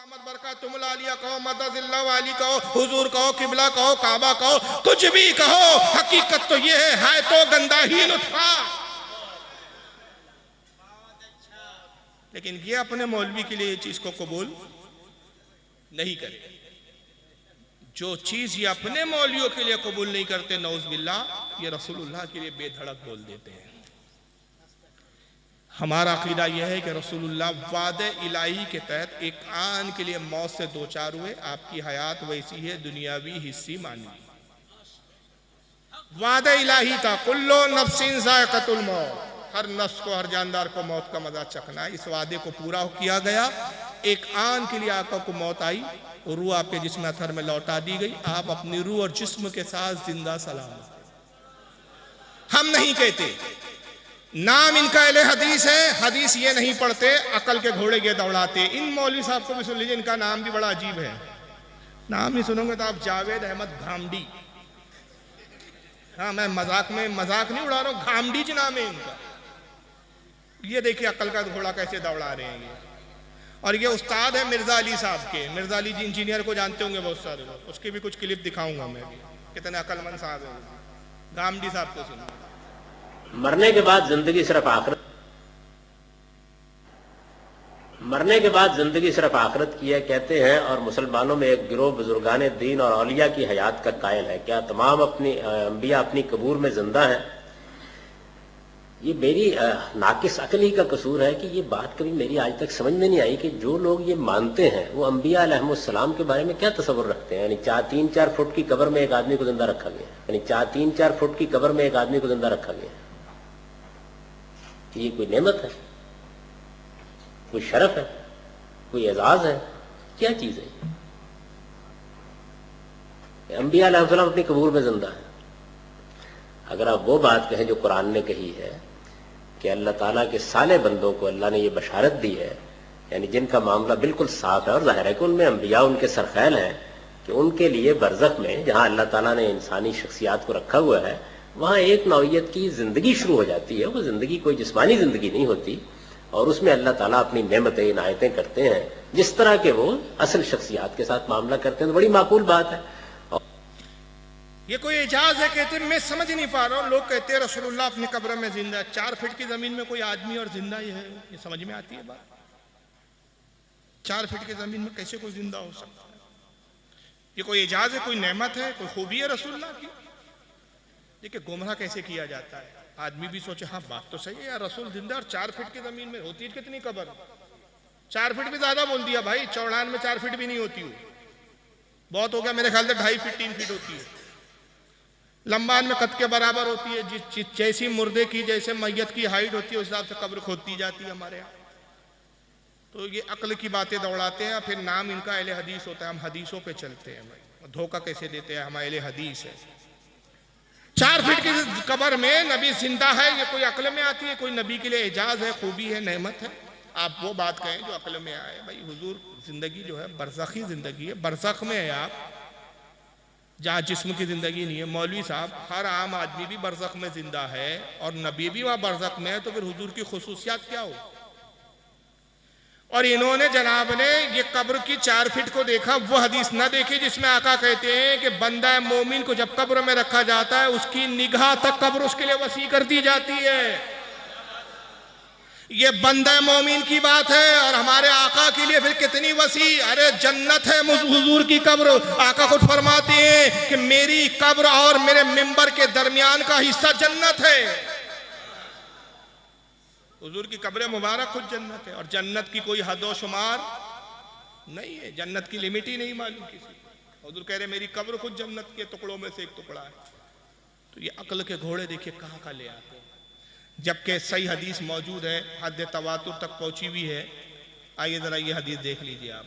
दामद बरकातुहुल आलिया कहो, मददिल्लाह वाली कहो, हुजूर कहो, किबला कहो, काबा कहो, कुछ भी कहो, हकीकत तो ये है तो गंदा ही नुत्फा। लेकिन ये अपने मौलवी के लिए ये चीज को कबूल नहीं करे। जो चीज ये अपने मौलवियों के लिए कबूल नहीं करते, नौज बिल्लाह, ये रसूलुल्लाह के लिए बेधड़क बोल देते हैं। हमारा अकीदा यह है कि रसूलुल्लाह वादे इलाही के तहत एक आन के लिए मौत से दो चार हुए। आपकी हयात वैसी है, दुनियावी हिस्सी मानवी। वादे इलाही था, कुल्लो नफ्सिन ज़ायक़तुल मौत, हर नफ्स को, हर जानदार को मौत का मजा चखना है। इस वादे को पूरा किया गया। एक आन के लिए आका को मौत आई, रूह आपके जिस्म अथर में लौटा दी गई। आप अपनी रूह और जिस्म के साथ जिंदा सलामत। हम नहीं कहते, नाम इनका अहले हदीस है, हदीस ये नहीं पढ़ते, अकल के घोड़े ये दौड़ाते। इन मौलवी साहब को भी सुन लीजिए, इनका नाम भी बड़ा अजीब है। नाम ही सुनोगे तो आप जावेद अहमद घामडी। हाँ, मैं मजाक नहीं उड़ा रहा हूँ, घामडी जी नाम है इनका। ये देखिए अकल का घोड़ा कैसे दौड़ा रहे हैं ये। और ये उस्ताद है मिर्जा अली साहब के। मिर्जा अली जी इंजीनियर को जानते होंगे बहुत सारे लोग, उसकी भी कुछ क्लिप दिखाऊंगा मैं भी, कितने अकलमंद साहब है। घामडी साहब को सुनो। मरने के बाद जिंदगी सिर्फ आखिरत, मरने के बाद जिंदगी सिर्फ आखिरत की है कहते हैं, और मुसलमानों में एक गिरोह बुजुर्गान दीन और औलिया की हयात का कायल है। क्या तमाम अपनी अंबिया अपनी कबूर में जिंदा है? ये मेरी नाकिस अकल ही का कसूर है कि ये बात कभी मेरी आज तक समझ में नहीं आई कि जो लोग ये मानते हैं वो अंबिया अलैहिमुस्सलाम के बारे में क्या तस्वुर रखते हैं। यानी 3-4 फुट की कब्र में एक आदमी को जिंदा रखा गया, यानी 3-4 फुट की कब्र में एक आदमी को जिंदा रखा गया। ये कोई नेमत है, कोई शरफ है, कोई एजाज है, क्या चीज है? अंबिया अलैहिस्सलाम अपनी कबूर में जिंदा है। अगर आप वो बात कहें जो कुरान ने कही है कि अल्लाह ताला के साले बंदों को अल्लाह ने ये बशारत दी है, यानी जिनका मामला बिल्कुल साफ है और जाहिर है कि उनमें अंबिया उनके सरखैल हैं, कि उनके लिए बरज़ख में जहां अल्लाह ताला ने इंसानी शख्सियात को रखा हुआ है, वहां एक नौइयत की जिंदगी शुरू हो जाती है। वो जिंदगी कोई जिस्मानी जिंदगी नहीं होती, और उसमें अल्लाह ताला अपनी नेमतें इनायतें करते हैं जिस तरह के वो असल शख्सियात के साथ मामला करते हैं। तो बड़ी माकूल बात है। ये कोई एजाज है कहते मैं समझ नहीं पा रहा हूँ। लोग कहते हैं रसूलुल्लाह अपनी कब्र में जिंदा है। 4 फीट की जमीन में कोई आदमी और जिंदा ही है, ये समझ में आती है बात? 4 फीट की जमीन में कैसे कोई जिंदा हो सकता है? ये कोई एजाज है, कोई नेमत है, कोई खूबी है रसूलुल्लाह की? देखिए गुमराह कैसे किया जाता है। आदमी भी सोचे हाँ बात तो सही है यार, रसूल जिंदा और 4 फीट की जमीन में होती है कितनी कब्र? 4 फीट भी ज्यादा बोल दिया भाई, चौड़ान में 4 फीट भी नहीं होती हो, बहुत हो गया। मेरे ख्याल से 2.5 फीट 3 फीट होती है। लंबान में कद के बराबर होती है। जिस जैसी मुर्दे की, जैसे मैयत की हाइट होती है उस हिसाब से कब्र खोदती जाती है हमारे यहाँ। तो ये अक्ल की बातें दौड़ाते हैं। फिर नाम इनका अहले हदीस होता है। हम हदीसों पे चलते हैं भाई, धोखा कैसे देते हैं, हम अहले हदीस है। 4 फीट की कब्र में नबी जिंदा है, ये कोई अक्ल में आती है? कोई नबी के लिए एजाज है, खूबी है, नेमत है? आप वो बात कहें जो अक्ल में आए। भाई हुजूर जिंदगी जो है बरज़खी जिंदगी है, बरज़ख में है आप, जहाँ जिस्म की जिंदगी नहीं है। मौलवी साहब, हर आम आदमी भी बरज़ख में जिंदा है और नबी भी वहाँ बरज़ख में है, तो फिर हुजूर की खुसूसियात क्या हो? और इन्होंने जनाब ने ये कब्र की 4 फीट को देखा, वो हदीस ना देखी जिसमें आका कहते हैं कि बंदा मोमिन को जब कब्र में रखा जाता है उसकी निगाह तक कब्र उसके लिए वसी कर दी जाती है। ये बंदा मोमिन की बात है, और हमारे आका के लिए फिर कितनी वसी। अरे जन्नत है हुजूर की कब्र। आका खुद फरमाते हैं कि मेरी कब्र और मेरे मिंबर के दरमियान का हिस्सा जन्नत है। हुजूर की कब्र मुबारक खुद जन्नत है, और जन्नत की कोई हदो शुमार नहीं है, जन्नत की लिमिट ही नहीं मालूम किसी को। हुजूर कह रहे मेरी कब्र खुद जन्नत के टुकड़ों में से एक टुकड़ा है। तो ये अक्ल के घोड़े देखिए कहाँ का ले आते हैं, जबकि सही हदीस मौजूद है, हद तवातुर तक पहुंची हुई है। आइए जरा ये हदीस देख लीजिए आप।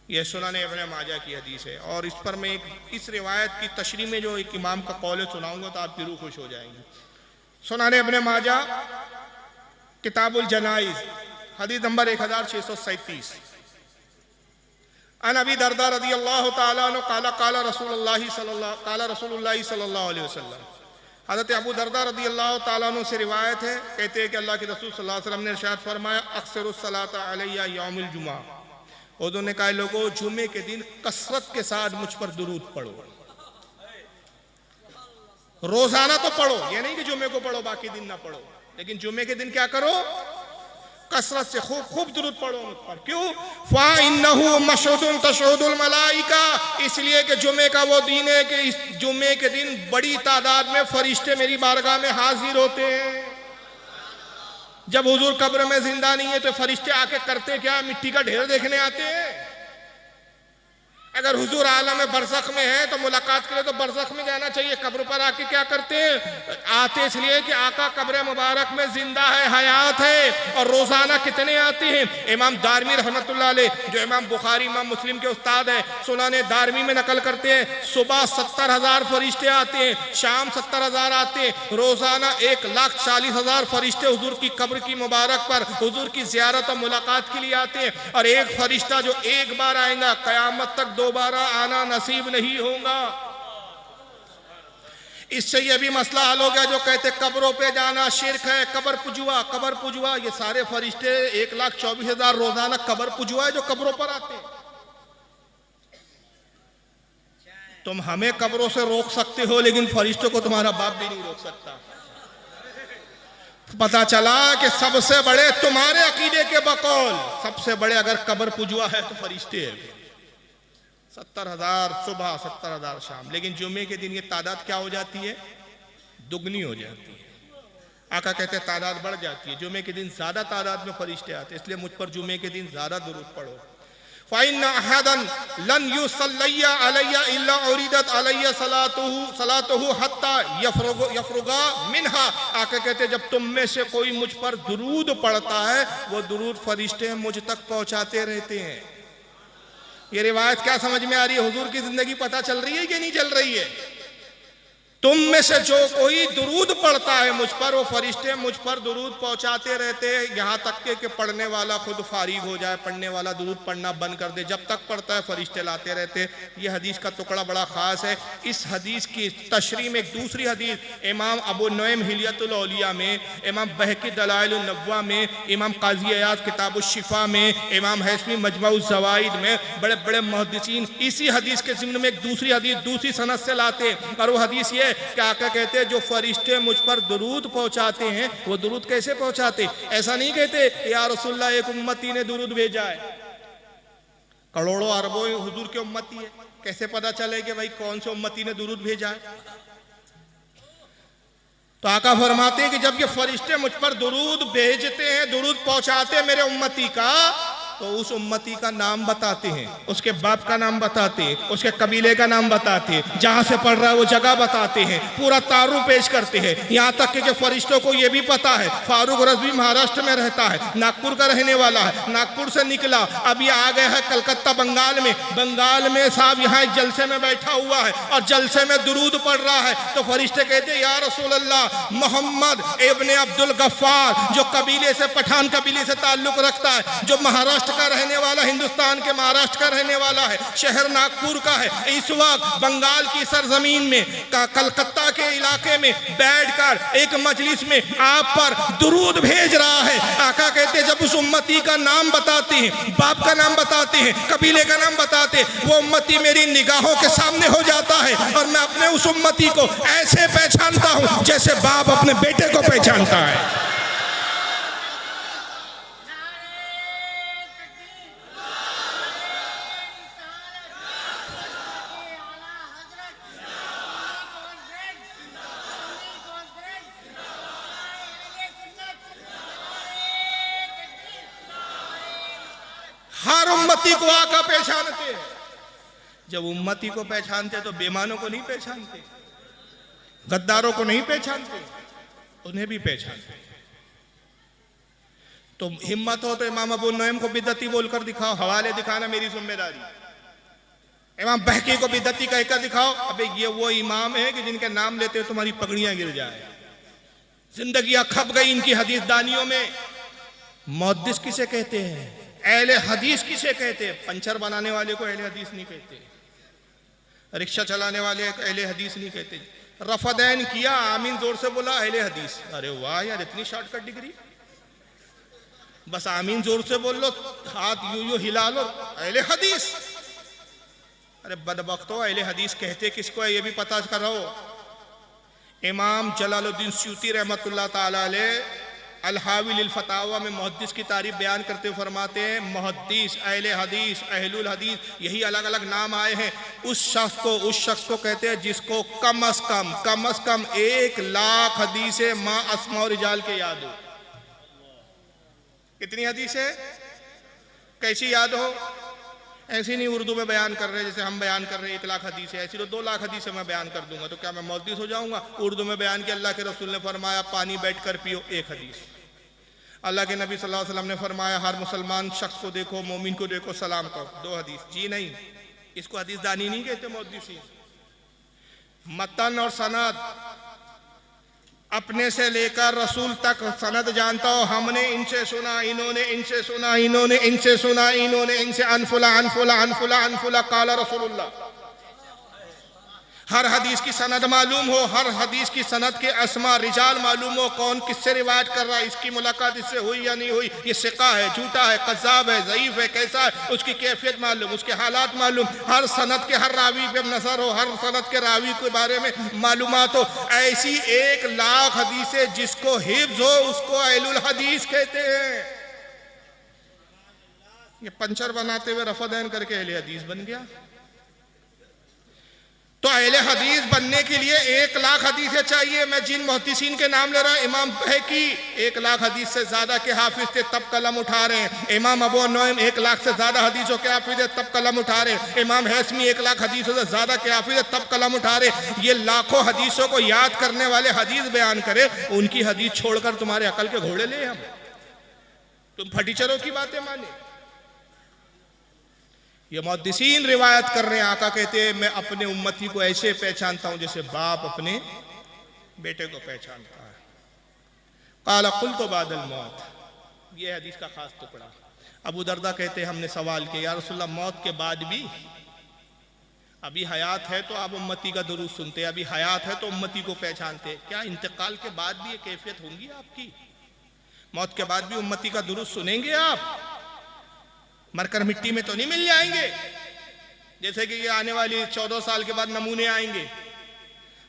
ये सुनान इब्न माजा की हदीस है, और इस पर मैं इस रिवायत की तशरीह में जो एक इमाम का कौल सुनाऊंगा तो आपकी रूह खुश हो जाएंगी। सुनान इब्न माजा किताबुल जनाइज हदीस नंबर 1637। अन अबी दरदा रज़ियल्लाहु ताला अन्हु क़ाला क़ाला रसूलुल्लाहि सल्लल्लाहु अलैहि वसल्लम, हज़रत अबू दरदा रज़ी अल्लाह ताला अन्हु से रिवायत है, कहते हैं कि अल्लाह के रसूल सल्लल्लाहु अलैहि वसल्लम ने इरशाद फरमाया, अक्सरुस सलात अलैया यौमुल जुमा। हुज़ूर ने कहा, लोगों जुमे के दिन कसरत के साथ मुझ पर दुरूद पढ़ो। रोजाना तो पढ़ो, ये नहीं कि जुमे को पढ़ो बाकी दिन ना पढ़ो, लेकिन जुमे के दिन क्या करो, कसरत से खूब खूब दुरूद पढ़ो मुझ पर। क्यों? फ़इन्नहु मशहुदुन तशहुदुल मलाइका, इसलिए कि जुमे का वो दिन है कि इस जुमे के दिन बड़ी तादाद में फरिश्ते मेरी बारगाह में हाजिर होते हैं। जब हुजूर कब्र में जिंदा नहीं है तो फरिश्ते आके करते क्या? मिट्टी का ढेर देखने आते हैं। अगर हुजूर आलम बरज़ख में है तो मुलाकात के लिए तो बरज़ख में जाना चाहिए, कब्र पर आके क्या करते हैं? आते इसलिए कि आका कब्र मुबारक में जिंदा है, हयात है। और रोजाना कितने आते हैं? इमाम दारमी रहमतुल्लाह अलैह, जो इमाम बुखारी इमाम मुस्लिम के उस्ताद है, सुनाने दारमी में नकल करते हैं, सुबह 70,000 फरिश्ते आते हैं, शाम 70,000 आते हैं, रोजाना 1,40,000 फरिश्ते हुजूर की कब्र की मुबारक पर हुजूर की ज़ियारत और मुलाकात के लिए आते हैं। और एक फरिश्ता जो एक बार आएगा क़यामत तक दोबारा आना नसीब नहीं होगा। इससे यह भी मसला हल हो गया जो कहते कब्रों पे जाना शिर्क है, कब्र पुजवा, ये सारे फरिश्ते 1,24,000 रोजाना कब्र पुजवा है जो कब्रों पर आते हैं। तुम हमें कब्रों से रोक सकते हो, लेकिन फरिश्तों को तुम्हारा बाप भी नहीं रोक सकता। पता चला कि सबसे बड़े तुम्हारे अकीदे के बकौल सबसे बड़े अगर कब्र पुजवा है तो फरिश्ते हैं। 70,000 सुबह, 70,000 शाम। लेकिन जुमे के दिन ये तादाद क्या हो जाती है? दुगनी हो जाती है। आका कहते हैं तादाद बढ़ जाती है। जुमे के दिन ज्यादा तादाद में फरिश्ते आते हैं, इसलिए मुझ पर जुमे के दिन ज्यादा दुरूद पढ़ो। फ़इन्ना अहदन लन युसल्लिया अलैया इल्ला उरिदत अलैया सलातुहु हत्ता यफरुगा मिनहा। आका कहते हैं जब तुम में से कोई मुझ पर दुरूद पढ़ता है, वो दुरूद फरिश्ते मुझ तक पहुंचाते रहते हैं। ये रिवायत क्या समझ में आ रही है? हुजूर की जिंदगी पता चल रही है कि नहीं चल रही है? तुम में से जो कोई दुरूद पढ़ता है मुझ पर, वो फरिश्ते मुझ पर दुरूद पहुंचाते रहते हैं, यहाँ तक के पढ़ने वाला खुद फारिग हो जाए, पढ़ने वाला दुरूद पढ़ना बंद कर दे। जब तक पढ़ता है फरिश्ते लाते रहते हैं। ये हदीस का टुकड़ा बड़ा खास है। इस हदीस की तशरीह में एक दूसरी हदीस इमाम अबू नुएम हिलियतुल औलिया में, इमाम बहकी दलाइलुन नबवा में, इमाम काजी अयाद किताबुश शिफा में, इमाम हैसमी मजमुउज़ ज़वाइद में, बड़े बड़े मुहद्दिसीन इसी हदीस के ज़िम्न में एक दूसरी हदीस दूसरी सनद से लाते हैं। और वो हदीस ये कि आका कहते हैं जो फरिश्ते मुझ पर दुरूद पहुंचाते हैं, वो दुरूद कैसे पहुंचाते? ऐसा नहीं कहते या रसूलुल्लाह एक उम्मती ने दुरूद भेजा है, करोड़ों अरबों हुजूर के उम्मती है, कैसे पता चले कि भाई कौन से उम्मती ने दुरूद भेजा है? तो आका फरमाते हैं कि जब ये फरिश्ते मुझ पर दुरूद भेजते हैं, दुरूद पहुंचाते हैं मेरे उम्मती का, तो उस उम्मती का नाम बताते हैं, उसके बाप का नाम बताते हैं, उसके कबीले का नाम बताते हैं, जहां से पढ़ रहा है वो जगह बताते हैं, पूरा तारुफ पेश करते हैं। यहाँ तक कि फरिश्तों को ये भी पता है फारूक रज़वी महाराष्ट्र में रहता है, नागपुर का रहने वाला है, नागपुर से निकला, अब ये आ गया है कलकत्ता बंगाल में साहब यहाँ एक जलसे में बैठा हुआ है और जलसे में दुरूद पढ़ रहा है। तो फरिश्ते कहते हैं या रसूल अल्लाह, मोहम्मद इब्ने अब्दुल गफ्फार जो कबीले से पठान कबीले से ताल्लुक रखता है, जो महाराष्ट्र का रहने वाला, हिंदुस्तान के महाराष्ट्र का रहने वाला है, शहर नागपुर का है, इस वक्त बंगाल की सरजमीन में कलकत्ता के इलाके में बैठकर एक मजलिस में आप पर दुरूद भेज रहा है। आका कहते जब उस उम्मती का नाम बताते हैं, बाप का नाम बताते हैं, कबीले का नाम बताते, वो उम्मती मेरी निगाहों के सामने हो जाता है और मैं अपने उस उम्मती को ऐसे पहचानता हूं जैसे बाप अपने बेटे को पहचानता है। हर उम्मती को आका पहचानते। जब उम्मती को पहचानते तो बेमानों को नहीं पहचानते, गद्दारों को नहीं पहचानते, उन्हें भी पहचानते। तो हिम्मत हो तो इमाम अबू नुएम को बिदअती बोलकर दिखाओ, हवाले दिखाना मेरी जिम्मेदारी। इमाम बहकी को बिदअती कहकर दिखाओ, अबे ये वो इमाम है कि जिनके नाम लेते हो तुम्हारी पगड़ियां गिर जाए। जिंदगियां खप गई इनकी हदीस दानियों में। मुहद्दिस किसे कहते हैं? अहले हदीस किसे कहते हैं? पंचर बनाने वाले को अहले हदीस नहीं कहते, रिक्शा चलाने वाले को अहले हदीस नहीं कहते, रफदैन किया, आमीन जोर से बोला, अहले हदीस। अरे वाह यार, इतनी शॉर्टकट डिग्री, बस आमीन जोर से बोल लो, हाथ यूं यूं हिला लो, अहले हदीस। अरे बदबख्तो, अहले हदीस कहते किसको है ये भी पता करो। इमाम जलालुद्दीन स्यूती रहमतुल्लाह ताला अलैह अल-हावी लिल फतावा में मुहद्दिस की तारीफ बयान करते हुए फरमाते हैं, मुहद्दिस, अहले हदीस, अहलुल हदीस, यही अलग अलग नाम आए हैं। उस शख्स को कहते हैं जिसको कम अज कम 1 लाख हदीसें माँ अस्मा और रिजाल के याद हो। कितनी हदीस है, कैसी याद हो? ऐसी नहीं उर्दू में बयान कर रहे जैसे हम बयान कर रहे हैं 1 लाख हदीस है, ऐसी तो 2 लाख हदीस मैं बयान कर दूंगा तो क्या मैं मुहद्दिस हो जाऊंगा? उर्दू में बयान किया, अल्लाह के रसूल ने फरमाया पानी बैठ कर पियो, 1 हदीस। अल्लाह के नबी सल्लल्लाहु अलैहि वसल्लम ने फरमाया हर मुसलमान शख्स को देखो, मोमिन को देखो, सलाम करो, 2 हदीस। जी नहीं, इसको हदीस दानी नहीं कहते मुहद्दिसीन। मतन और सनद, अपने से लेकर रसूल तक सनद जानता हो, हमने इनसे सुना, इन्होंने इनसे सुना, इन्होंने इनसे सुना, इन्होंने इनसे, अनफुला अनफुला अनफुला अनफुला काला रसूलुल्लाह। हर हदीस की सनद मालूम हो, हर हदीस की सनद के अस्मा रिजाल मालूम हो, कौन किससे रिवायत कर रहा है, इसकी मुलाकात इससे हुई या नहीं हुई, ये सिका है, झूठा है, कज़्ज़ाब है, ज़ईफ़ है, कैसा है, उसकी कैफियत मालूम, उसके हालात मालूम, हर सनद के हर रावी पे नजर हो, हर सनद के रावी के बारे में मालूमात हो। ऐसी 1 लाख हदीसें जिसको हिफ्ज़ हो उसको अहलुल हदीस कहते हैं। ये पंचर बनाते हुए रफ़दैन करके अहले हदीस बन गया। तो अहले हदीस बनने के लिए 1 लाख हदीसें चाहिए। मैं जिन मुहद्दिसीन के नाम ले रहा हूं, इमाम बहकी 1 लाख हदीस से ज्यादा के हाफिज थे, तब कलम उठा रहे हैं। इमाम अबू नुईम 1 लाख से ज्यादा हदीसों के हाफिज है, तब कलम उठा रहे हैं। इमाम हैसमी 1 लाख हदीसों से ज्यादा के हाफिज है, तब कलम उठा रहे। ये लाखों हदीसों को याद करने वाले हदीस बयान करे, उनकी हदीस छोड़कर तुम्हारे अकल के घोड़े ले हम, तुम फटीचरों की बातें माने। ये मुहद्दिसीन रिवायत कर रहे हैं, आका कहते हैं मैं अपने उम्मती को ऐसे पहचानता हूं जैसे बाप अपने बेटे को पहचानता है। काला कुल तो बादल मौत, ये हदीस का खास टुकड़ा। अबू दरदा कहते हैं हमने सवाल किया, या रसूलल्लाह मौत के बाद भी, अभी हयात है तो आप उम्मती का दुरूद सुनते, अभी हयात है तो उम्मती को पहचानते, क्या इंतकाल के बाद भी ये कैफियत होंगी आपकी? मौत के बाद भी उम्मती का दुरूद सुनेंगे आप? मरकर मिट्टी में तो नहीं मिल जाएंगे जैसे कि ये आने वाली 14 साल के बाद नमूने आएंगे।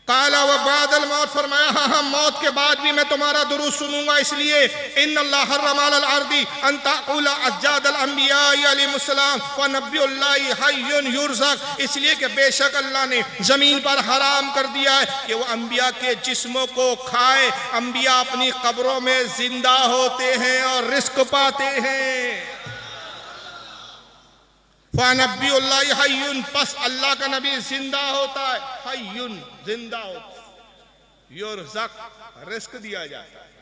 काला व बादल मौत, फरमाया हाँ हाँ मौत के बाद भी मैं तुम्हारा दुरूद सुनूंगा। इसलिए इन्नल्लाह हर्रम अलल अर्दी अन ताकुला अज्जादल अंबिया अलैहिस्सलाम व नबियुल्लाहि हय्युन युरज़क, इसलिए कि बेशक अल्लाह ने जमीन पर हराम कर दिया है कि वो अंबिया के जिस्मों को खाए। अंबिया अपनी कब्रों में जिंदा होते हैं और रिस्क पाते हैं। फ़नबियुल्लाहि हय्युन, बस अल्लाह का नबी जिंदा होता है, हय्युन जिंदा होता है, युरज़क रिस्क दिया जाता है।